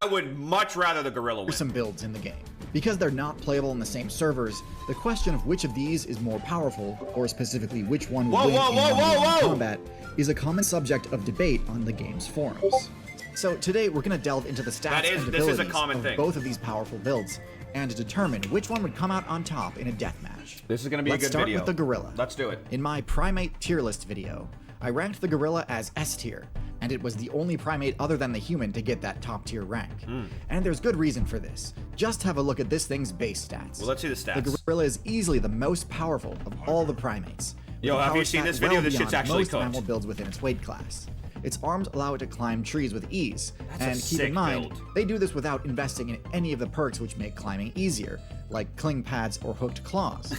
I would much rather the gorilla win. Some builds in the game. Because they're not playable in the same servers, the question of which of these is more powerful, or specifically which one will win in combat, is a common subject of debate on the game's forums. So today we're going to delve into the stats and abilities of both of these powerful builds, and to determine which one would come out on top in a deathmatch. This is going to be a good video. Let's start with the gorilla. Let's do it. In my primate tier list video, I ranked the gorilla as S tier, and it was the only primate other than the human to get that top tier rank. And there's good reason for this. Just have a look at this thing's base stats. Well, let's see the stats. The gorilla is easily the most powerful of all the primates. Yo, have you seen this video? This shit's actually most mammal builds within its weight class. Its arms allow it to climb trees with ease, and keep in mind, they do this without investing in any of the perks which make climbing easier, like cling pads or hooked claws.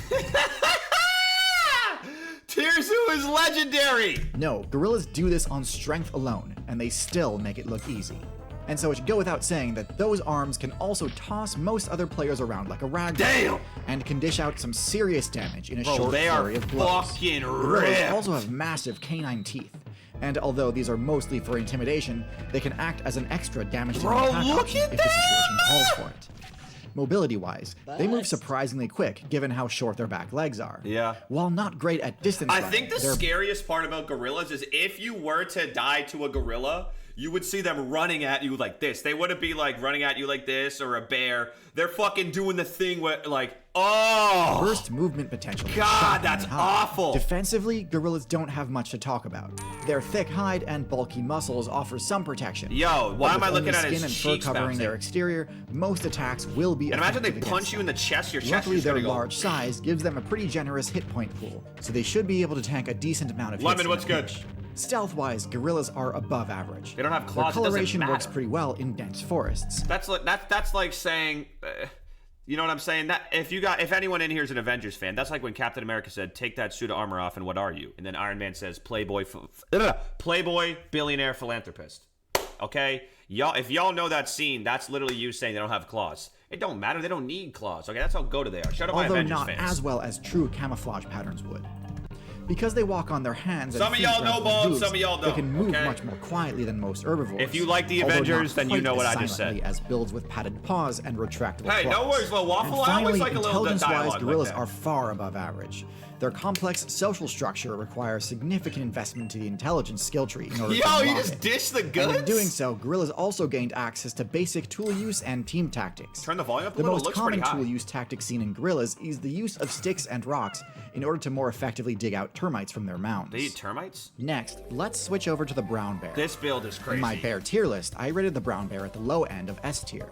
Tirzu is legendary! No, gorillas do this on strength alone, and they still make it look easy. And so it should go without saying that those arms can also toss most other players around like a ragdoll, and can dish out some serious damage in a short flurry of blows. Gorillas also have massive canine teeth. And although these are mostly for intimidation, they can act as an extra damage-dealing attack option if the situation calls for it. Mobility-wise, they move surprisingly quick, given how short their back legs are. Yeah. While not great at distance running, I think the scariest part about gorillas is if you were to die to a gorilla, you would see them running at you like this. They wouldn't be like running at you like this or a bear. They're fucking doing the thing where like, oh! Burst movement potential. God, that's awful. Defensively, gorillas don't have much to talk about. Their thick hide and bulky muscles offer some protection. Yo, why am I looking at his skin and cheeks fur covering bouncing? their exterior, most attacks will be And imagine they punch you in the chest, your chest Luckily, is their gonna go. large size gives them a pretty generous hit point pool, so they should be able to tank a decent amount of hits. Lemon, what's good? Stealth-wise, gorillas are above average. They don't have claws. Their coloration works pretty well in dense forests. That's like saying, you know what I'm saying? That if anyone in here is an Avengers fan, that's like when Captain America said, "Take that suit of armor off, and what are you?" And then Iron Man says, "Playboy, billionaire, philanthropist." Okay, y'all. If y'all know that scene, that's literally you saying they don't have claws. It don't matter. They don't need claws. Okay, that's how goated they are. Shut up, my Avengers fans. Although not as well as true camouflage patterns would. Because they walk on their hands and some of y'all know, Bob, some of y'all don't. They can move much more quietly than most herbivores. If you like the Avengers, then you know what I just said. As builds with padded paws and retractable claws. No worries, little waffle. And finally, I always like a little dialogue intelligence-wise, gorillas like are far above average. Their complex social structure requires significant investment into the intelligence skill tree in order to unlock you just dish the goods? And in doing so, gorillas also gained access to basic tool use and team tactics. Turn the volume up a the little. most common tool use tactic seen in gorillas is the use of sticks and rocks in order to more effectively dig out termites from their mounds. They eat termites? Next, let's switch over to the brown bear. This build is crazy. In my bear tier list, I rated the brown bear at the low end of S tier.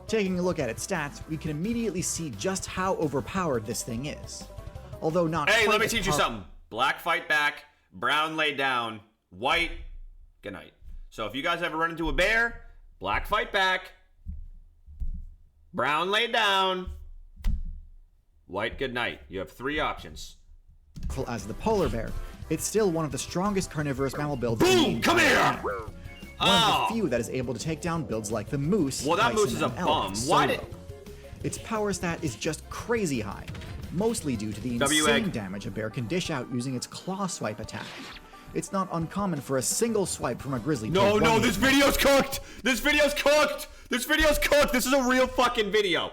Taking a look at its stats, we can immediately see just how overpowered this thing is. Although not Hey, quite let me teach you something. Black fight back, brown lay down, white, good night. So if you guys ever run into a bear, black fight back, brown lay down, white good night. You have 3 options. As the polar bear, it's still one of the strongest carnivorous mammal builds. Boom! Come here! One of the few that is able to take down builds like the moose. Well, that moose is a bum. Why did... Its power stat is just crazy high, mostly due to the insane damage a bear can dish out using its claw swipe attack. It's not uncommon for a single swipe from a grizzly. No, this video's cooked! This video's cooked! This video's cooked! This is a real fucking video!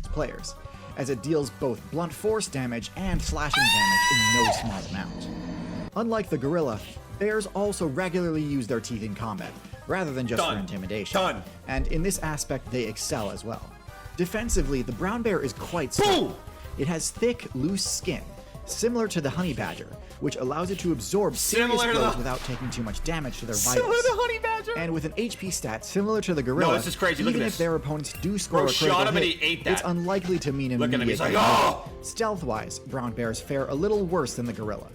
Players, as it deals both blunt force damage and slashing damage in no small amount. Unlike the gorilla, bears also regularly use their teeth in combat, rather than just for intimidation. And in this aspect, they excel as well. Defensively, the brown bear is quite strong. It has thick, loose skin, similar to the honey badger, which allows it to absorb serious blows without taking too much damage to their vitals. Similar to honey badger. And with an HP stat similar to the gorilla, this is crazy. Look even at if this. their opponents do score a critical hit, it's unlikely to mean immediate damage. Stealth-wise, brown bears fare a little worse than the gorilla.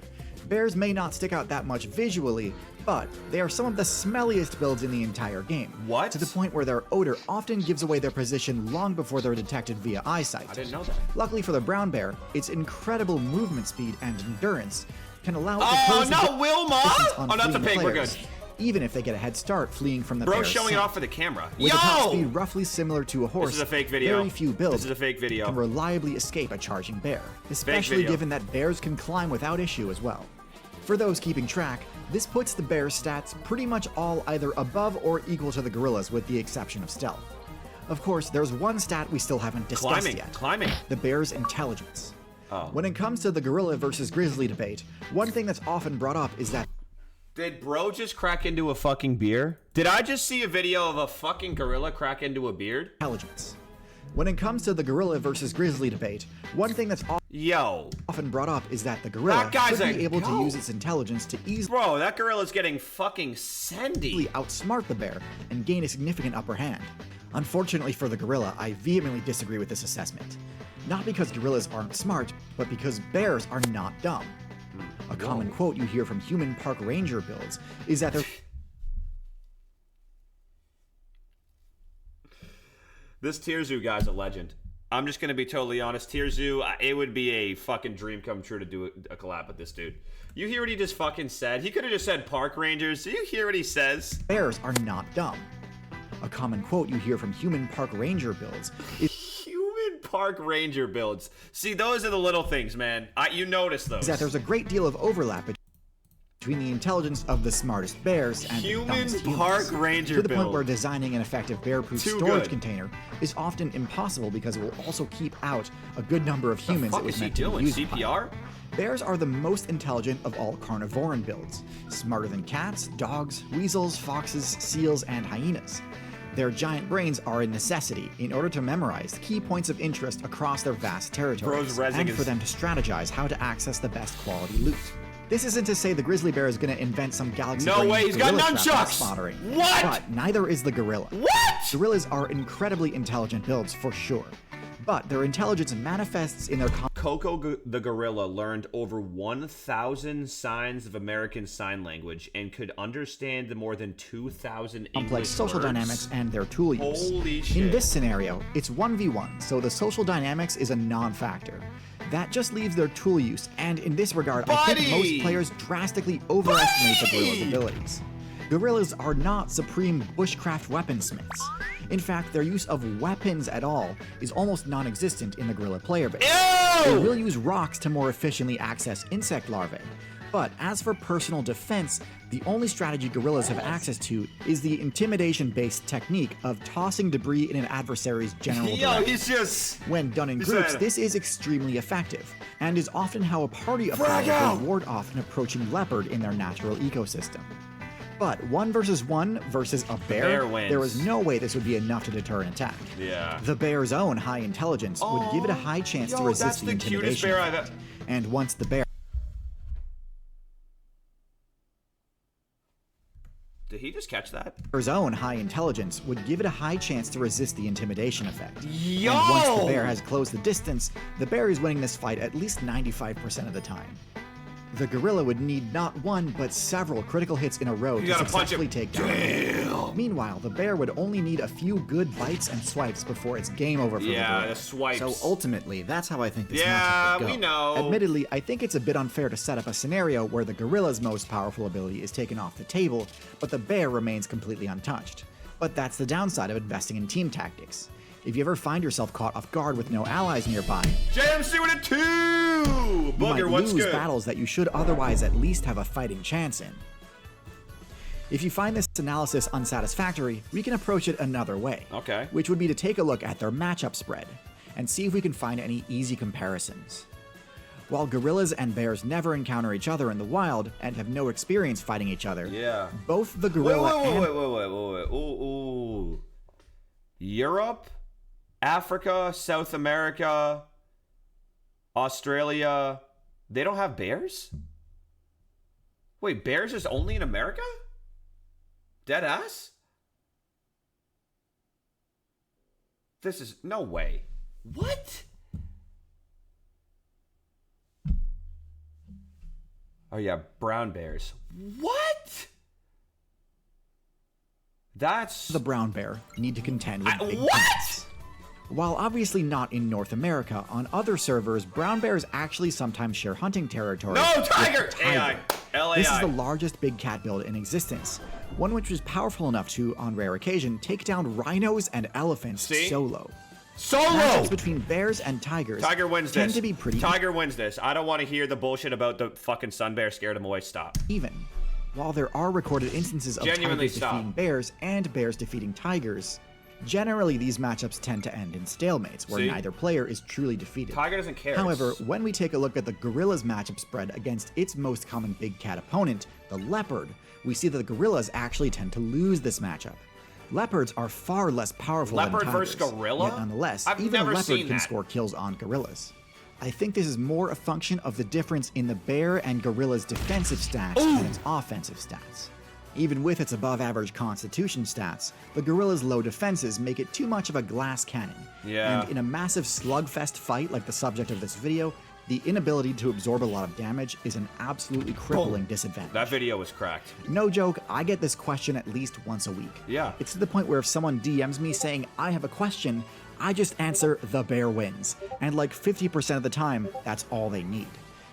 Bears may not stick out that much visually, but they are some of the smelliest builds in the entire game. What? To the point where their odor often gives away their position long before they're detected via eyesight. I didn't know that. Luckily for the brown bear, its incredible movement speed and endurance can allow it to Oh, no, Wilma! Oh, that's a pig, we're good. Even if they get a head start fleeing from the Bro's bear's showing scent. it off for the camera. With a top speed roughly similar to a horse, this is a fake video. very few builds this is a fake video. can reliably escape a charging bear, especially given that bears can climb without issue as well. For those keeping track, this puts the bear's stats pretty much all either above or equal to the gorilla's with the exception of stealth. Of course, there's one stat we still haven't discussed yet. Climbing. The bear's intelligence. Oh. When it comes to the gorilla versus grizzly debate, one thing that's often brought up is that Did bro just crack into a fucking beer? Did I just see a video of a fucking gorilla crack into a beard? intelligence. When it comes to the gorilla versus grizzly debate, one thing that's often brought up is that the gorilla That guy's should be a able to goat. use its intelligence to easily Bro, that gorilla's getting fucking sendy. outsmart the bear and gain a significant upper hand. Unfortunately for the gorilla, I vehemently disagree with this assessment. Not because gorillas aren't smart, but because bears are not dumb. A common quote you hear from human park ranger builds is that they're This Tirzu guy's a legend. I'm just gonna be totally honest. Tirzu, it would be a fucking dream come true to do a collab with this dude. You hear what he just fucking said? He could have just said park rangers. Do you hear what he says? bears are not dumb. A common quote you hear from human park ranger builds is Human park ranger builds. See, those are the little things, man. You notice those. that there's a great deal of overlap between the intelligence of the smartest bears and the Human dumbest park humans, ranger to the point build. where designing an effective bear-proof Too storage good. container is often impossible because it will also keep out a good number of humans What it the was fuck is he meant to be doing? used by. CPR? Bears are the most intelligent of all carnivoran builds, smarter than cats, dogs, weasels, foxes, seals, and hyenas. Their giant brains are a necessity in order to memorize key points of interest across their vast territories, Bro's rezzing and is- for them to strategize how to access the best quality loot. This isn't to say the grizzly bear is going to invent some galaxy No way, he's got nunchucks! spottering. What? But neither is the gorilla. What? Gorillas are incredibly intelligent builds for sure, but their intelligence manifests in their Coco the gorilla learned over 1,000 signs of American Sign Language and could understand more than 2,000 complex English social words. dynamics and their tool use. Holy In shit. this scenario, it's 1v1, so the social dynamics is a non-factor. That just leaves their tool use, and in this regard, I think Buddy! most players drastically overestimate the gorilla's abilities. Gorillas are not supreme bushcraft weaponsmiths. In fact, their use of weapons at all is almost non-existent in the gorilla player base. They will use rocks to more efficiently access insect larvae. But as for personal defense, the only strategy gorillas have access to is the intimidation-based technique of tossing debris in an adversary's general Yo, direction. he's just... When done in He's groups, at- this is extremely effective, and is often how a party of Frag gorillas out! will ward off an approaching leopard in their natural ecosystem. But 1 versus 1 versus a bear, Bear wins. there was no way this would be enough to deter an attack. Yeah. The bear's own high intelligence would give it a high chance to Yo, resist that's the the cutest intimidation bear I've effect. ever... And once the bear Did he just catch that? bear's own high intelligence would give it a high chance to resist the intimidation effect. Yo! And once the bear has closed the distance, the bear is winning this fight at least 95% of the time. The gorilla would need not one, but several critical hits in a row to gotta punch successfully him. take down. Meanwhile, the bear would only need a few good bites and swipes before it's game over for the Yeah, gorilla. the swipes. So ultimately, that's how I think this Yeah, matchup would go. we know. Admittedly, I think it's a bit unfair to set up a scenario where the gorilla's most powerful ability is taken off the table, but the bear remains completely untouched. But that's the downside of investing in team tactics. If you ever find yourself caught off guard with no allies nearby, JMC with a 2! you might Booger, what's lose good? battles that you should otherwise at least have a fighting chance in. If you find this analysis unsatisfactory, we can approach it another way. Okay. Which would be to take a look at their matchup spread, and see if we can find any easy comparisons. While gorillas and bears never encounter each other in the wild and have no experience fighting each other, Yeah. both the gorilla and Wait. Ooh. Europe, Africa, South America, Australia, they don't have bears? Wait, bears is only in America? Dead ass? This is no way. What? Oh yeah, brown bears. What? That's the brown bear need to contend with big what? beasts. While obviously not in North America, on other servers, brown bears actually sometimes share hunting territory. No, with tiger! the AI. LAI. This is the largest big cat build in existence, one which was powerful enough to, on rare occasion, take down rhinos and elephants See? solo. Matchups between bears and tigers Tiger wins tend this. to be pretty Tiger wins this. I don't want to hear the bullshit about the fucking sun bear scared him away. Stop. even. While there are recorded instances of Genuinely tigers stop. defeating bears and bears defeating tigers, generally these matchups tend to end in stalemates, where See? neither player is truly defeated. Tiger doesn't care. However, when we take a look at the gorilla's matchup spread against its most common big cat opponent, the leopard, we see that the gorillas actually tend to lose this matchup. Leopards are far less powerful Leopard than tigers, versus gorilla? yet nonetheless, I've even never a leopard seen can that. score kills on gorillas. I think this is more a function of the difference in the bear and gorilla's defensive stats than its offensive stats. Even with its above-average constitution stats, the gorilla's low defenses make it too much of a glass cannon. Yeah. And in a massive slugfest fight like the subject of this video, the inability to absorb a lot of damage is an absolutely crippling disadvantage. That video was cracked. No joke, I get this question at least once a week. Yeah. It's to the point where if someone DMs me saying, I have a question, I just answer, the bear wins. And like 50% of the time, that's all they need.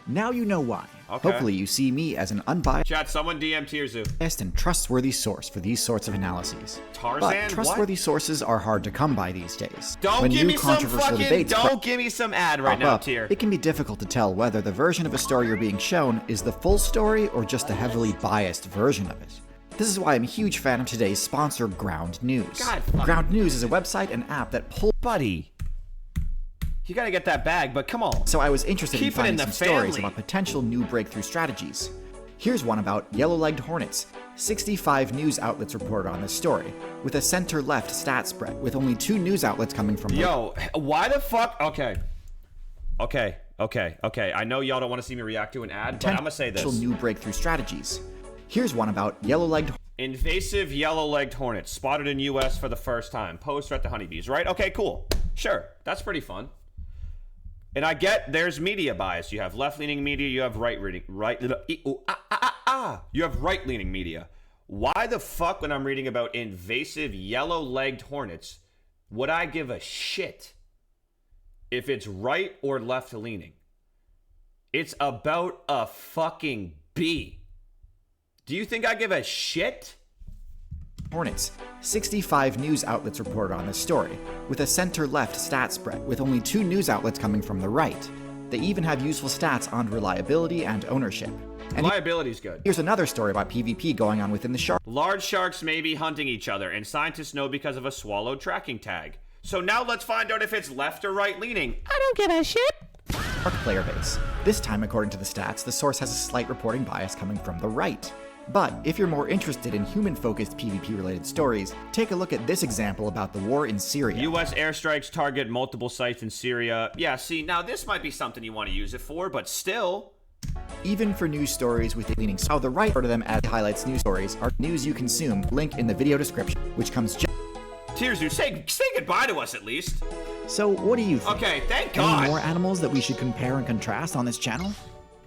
Now you know why. Okay. Hopefully you see me as an unbiased Chat, someone DM Tearzu. and trustworthy source for these sorts of analyses. Tarzan? But trustworthy What? sources are hard to come by these days. Don't When give new me some controversial fucking. debates Don't give me some ad right pop now, up, Tier. it can be difficult to tell whether the version of a story you're being shown is the full story or just a heavily biased version of it. This is why I'm a huge fan of today's sponsor, Ground News. God fucking- Ground News is a website and app that pulls. Buddy. You gotta get that bag, but come on. So I was interested Keep it in finding in the some stories family. about potential new breakthrough strategies. Here's one about yellow-legged hornets. 65 news outlets reported on this story, with a center-left stat spread, with only 2 news outlets coming from. Yo, why the fuck? Okay. I know y'all don't want to see me react to an ad, but I'm gonna say this. Potential new breakthrough strategies. Here's one about yellow-legged. Invasive yellow-legged hornets spotted in U.S. for the first time. Pose threat to honeybees, right? Okay, cool. Sure, that's pretty fun. And I get there's media bias. You have left-leaning media. You have You have right-leaning media. Why the fuck, when I'm reading about invasive yellow-legged hornets, would I give a shit if it's right or left-leaning? It's about a fucking bee. Do you think I give a shit? Hornets. 65 news outlets reported on this story, with a center-left stat spread, with only 2 news outlets coming from the right. They even have useful stats on reliability and ownership. And Reliability's good. here's another story about PvP going on within the shark Large sharks may be hunting each other, and scientists know because of a swallow tracking tag. So now let's find out if it's left or right leaning. I don't give a shit. player base. This time, according to the stats, the source has a slight reporting bias coming from the right. But if you're more interested in human-focused PvP-related stories, take a look at this example about the war in Syria. U.S. airstrikes target multiple sites in Syria. Yeah, see, now this might be something you want to use it for, but still. Even for news stories with leaning how the right part of them as highlights news stories are news you consume, link in the video description, which comes just. Tearzu, say goodbye to us at least. So what do you think? Okay, thank Any God. more animals that we should compare and contrast on this channel?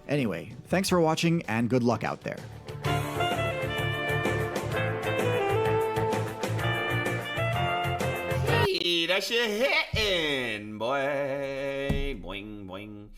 Anyway, thanks for watching and good luck out there. Hey, that shit hitting, boy. Boing, boing.